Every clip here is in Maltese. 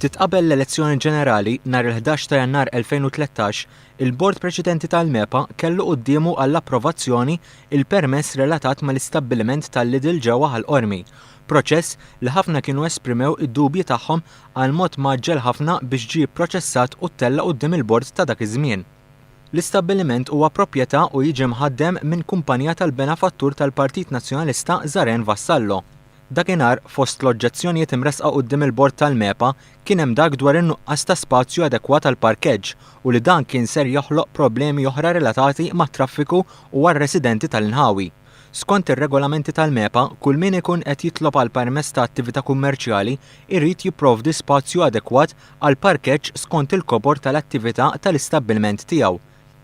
Ftit qabel l-elezzjoni ġenerali nhar il-11 ta' Jannar 2013, il-Bord Preċedenti tal-MEPA kellu qudiemu għall-approvazzjoni il-permess relatat mal-istabbiliment tal-Lidl ġewwa Ħall-Qormi, proċess li ħafna kienu esprimew id-dubji tagħhom għal mod maġġel ħafna biex ġie pproċessat u ttella quddiem il-bord ta' dak iż-żmien. L-istabbiliment huwa proprjetà u jiġi mħaddem minn kumpanija tal-benefattur tal-Partit Nazzjonalista Zaren Vassallo. Dakinhar fost l-oġġezzjonijiet imresqa quddiem il-bord tal-MEPA kien hemm dak dwar in-nuqqas ta' spazju adekwat għal parkeġġ u li dan kien ser joħloq problemi oħra relatati mat-traffiku u għar-residenti tal-inħawi. Skont ir-regolamenti tal-MEPA, kull min ikun qed jitlob għal permess ta' attività kummerċjali jrid jipprovdi spazju adekwat għal parkeġġ skont il-kobor tal-attività tal-istabbilment tiegħu.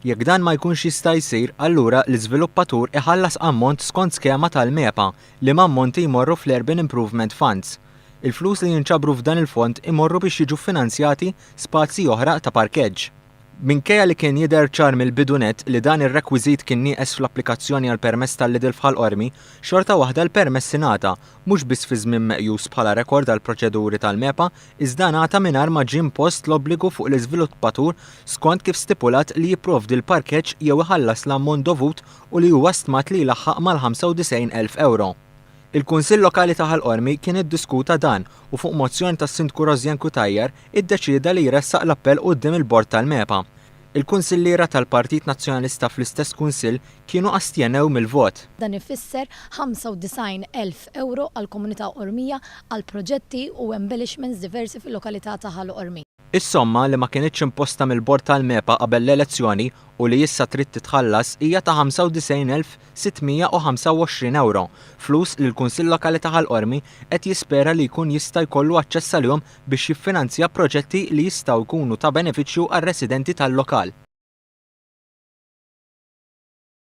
Jekk dan ma jkunx jista' jsir, allura l-iżviluppatur iħallas ammont skont skema tal-MEPA li m'ammonti jmorru fl-Urban Improvement Funds. Il-flus li jinċabru f'dan il-fond imorru biex jiġu finanzjati spazji oħra ta' parkeġġ. Minkejja li kien jidher ċar mill-bidunet li dan ir-rekwiżit kien nieqes fl-applikazzjoni għal permess tal-Lidl f'Ħall-Qormi, xorta waħda l-permess ingħata mhux biss fi żmien meqjus bħala rekord għall proċeduri tal-MEPA, iżda ngħata mingħajr ma ġie impost l-obbligu fuq l-iżviluppatur skont kif stipulat li jipprovdi l-parkeġġ jew iħallas l-ammont dovut u li huwa stmat li jlaħħaq mal-95,000 euro. Il-Kunsill Lokali ta' Ħall-Qormi kien iddiskuta dan u fuq mozzjoni tas-Sindku Rożjan Kutajjar iddeċieda li jressaq l-appell quddiem il-bord tal-MEPA. Il-Kunsilliera tal-Partit Nazzjonalista fl-istess Kunsill kienu astjenew mill-vot. Dan ifisser 95,000 euro għall komunità Qormija għal proġetti u embellishments diversi fil-lokalità ta' Ħall-Qormi. Is-somma li ma kienitx imposta mill-bord tal-MEPA qabel l-elezzjoni u li issa trid titħallas hija ta' 95,625 euro, flus li l-Kunsill Lokali ta' Ħall-Qormi qed jispera li jkun jista' jkollu aċċess għalihom biex jiffinanzja proġetti li jistgħu jkunu ta' benefiċċju għar-residenti tal-lokal.